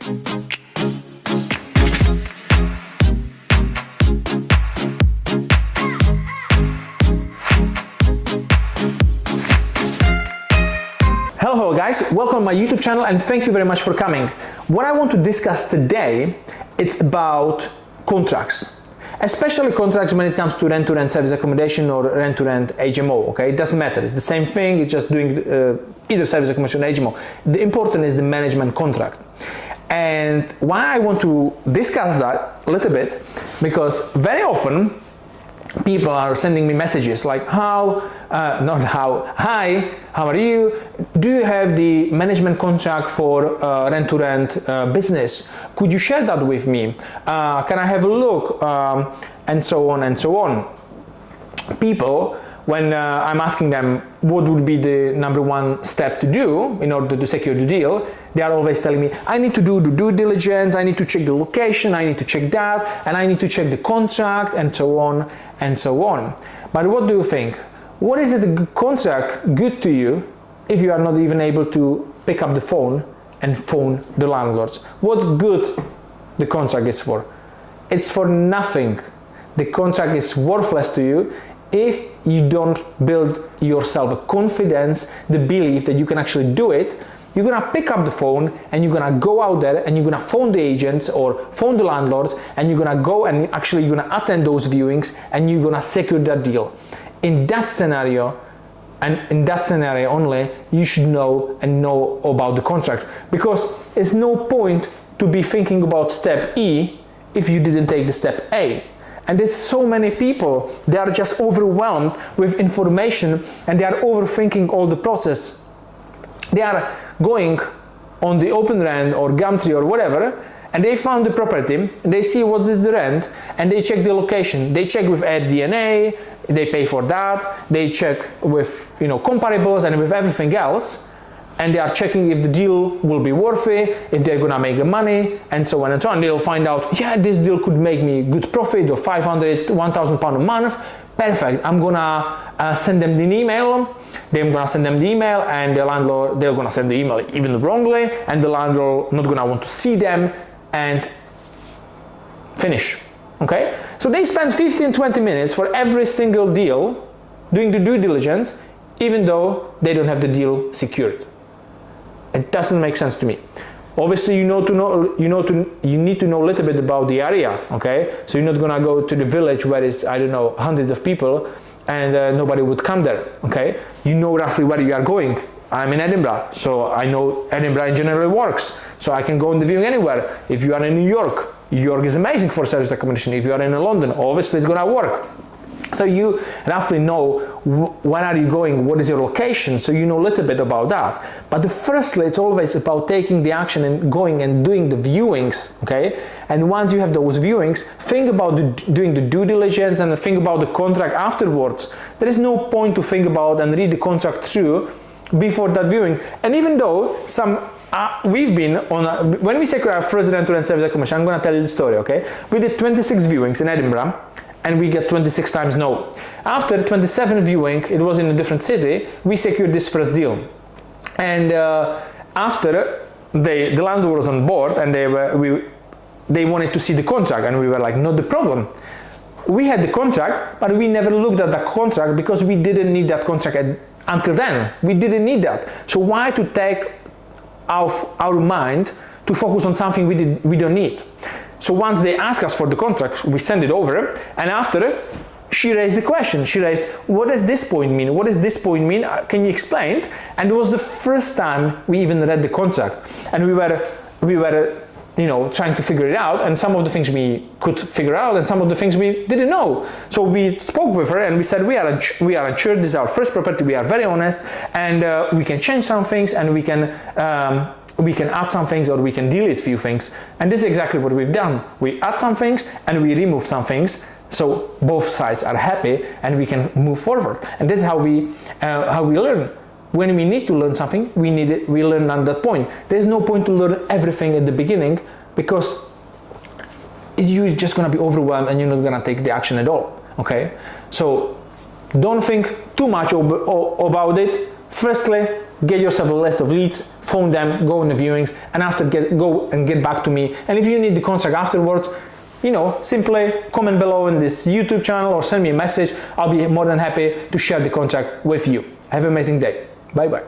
Hello guys, welcome to my YouTube channel and thank you very much for coming. What I want to discuss today, it's about contracts, especially contracts when it comes to rent-to-rent service accommodation or rent-to-rent HMO. Okay, it doesn't matter, it's the same thing, it's just doing either service accommodation or HMO. The important is the management contract. And why I want to discuss that a little bit, because very often people are sending me messages like hi, how are you? Do you have the management contract for rent-to-rent business? Could you share that with me? Can I have a look? And so on and so on. People, when I'm asking them what would be the number one step to do in order to secure the deal, they are always telling me, I need to do the due diligence, I need to check the location, I need to check that, and I need to check the contract, and so on and so on. But what do you think? What is the contract good to you if you are not even able to pick up the phone and phone the landlords? What good the contract is for? It's for nothing. The contract is worthless to you if you don't build yourself a confidence, the belief that you can actually do it. You're gonna pick up the phone and you're gonna go out there and you're gonna phone the agents or phone the landlords, and you're gonna go and actually you're gonna attend those viewings and you're gonna secure that deal. In that scenario, and in that scenario only, you should know about the contract, because it's no point to be thinking about step E if you didn't take the step A. And there's so many people, they are just overwhelmed with information and they are overthinking all the process. They are going on the OpenRent or Gumtree or whatever, and they found the property, and they see what is the rent, and they check the location. They check with AirDNA, they pay for that, they check with comparables and with everything else, and they are checking if the deal will be worthy, if they're gonna make the money, and so on and so on. They'll find out, yeah, this deal could make me good profit of 500, 1,000 pounds a month. Perfect, I'm gonna send them an email. They're gonna send them the email, and the landlord, they're gonna send the email even wrongly, and the landlord not gonna want to see them, and finish. Okay, so they spend 15-20 minutes for every single deal doing the due diligence, even though they don't have the deal secured. It doesn't make sense to me. Obviously, you need to know a little bit about the area. Okay, so you're not gonna go to the village where it's, I don't know, hundreds of people and nobody would come there. Okay, you know roughly where you are going. I'm in Edinburgh, so I know Edinburgh in general works, so I can go in the viewing anywhere. If you are in New York, New York is amazing for service accommodation. If you are in London, obviously it's gonna work. So you roughly know when are you going, what is your location, so you know a little bit about that. But firstly, it's always about taking the action and going and doing the viewings, okay? And once you have those viewings, think about doing the due diligence and think about the contract afterwards. There is no point to think about and read the contract through before that viewing. And even though we've been on, when we secure our first rent-to-rent service accommodation, I'm gonna tell you the story, okay? We did 26 viewings in Edinburgh, and we get 26 times no. After 27 viewing, it was in a different city, we secured this first deal. And after the landlord was on board and they wanted to see the contract, and we were like, not the problem. We had the contract, but we never looked at the contract because we didn't need that contract until then. We didn't need that. So why to take our mind to focus on something we don't need? So once they ask us for the contract, we send it over, and after, she raised the question. She raised, what does this point mean? What does this point mean? Can you explain it? And it was the first time we even read the contract, and we were trying to figure it out, and some of the things we could figure out, and some of the things we didn't know. So we spoke with her, and we said, we are unsure, this is our first property, we are very honest, and we can change some things, and we can add some things, or we can delete a few things. And this is exactly what we've done. We add some things and we remove some things, so both sides are happy and we can move forward. And this is how we learn. When we need to learn something, we learn at that point. There's no point to learn everything at the beginning, because you're just gonna be overwhelmed and you're not gonna take the action at all. Okay, so don't think too much about it. Firstly, get yourself a list of leads, phone them, go on the viewings, and after go and get back to me. And if you need the contract afterwards, you know, simply comment below in this YouTube channel or send me a message. I'll be more than happy to share the contract with you. Have an amazing day. Bye bye.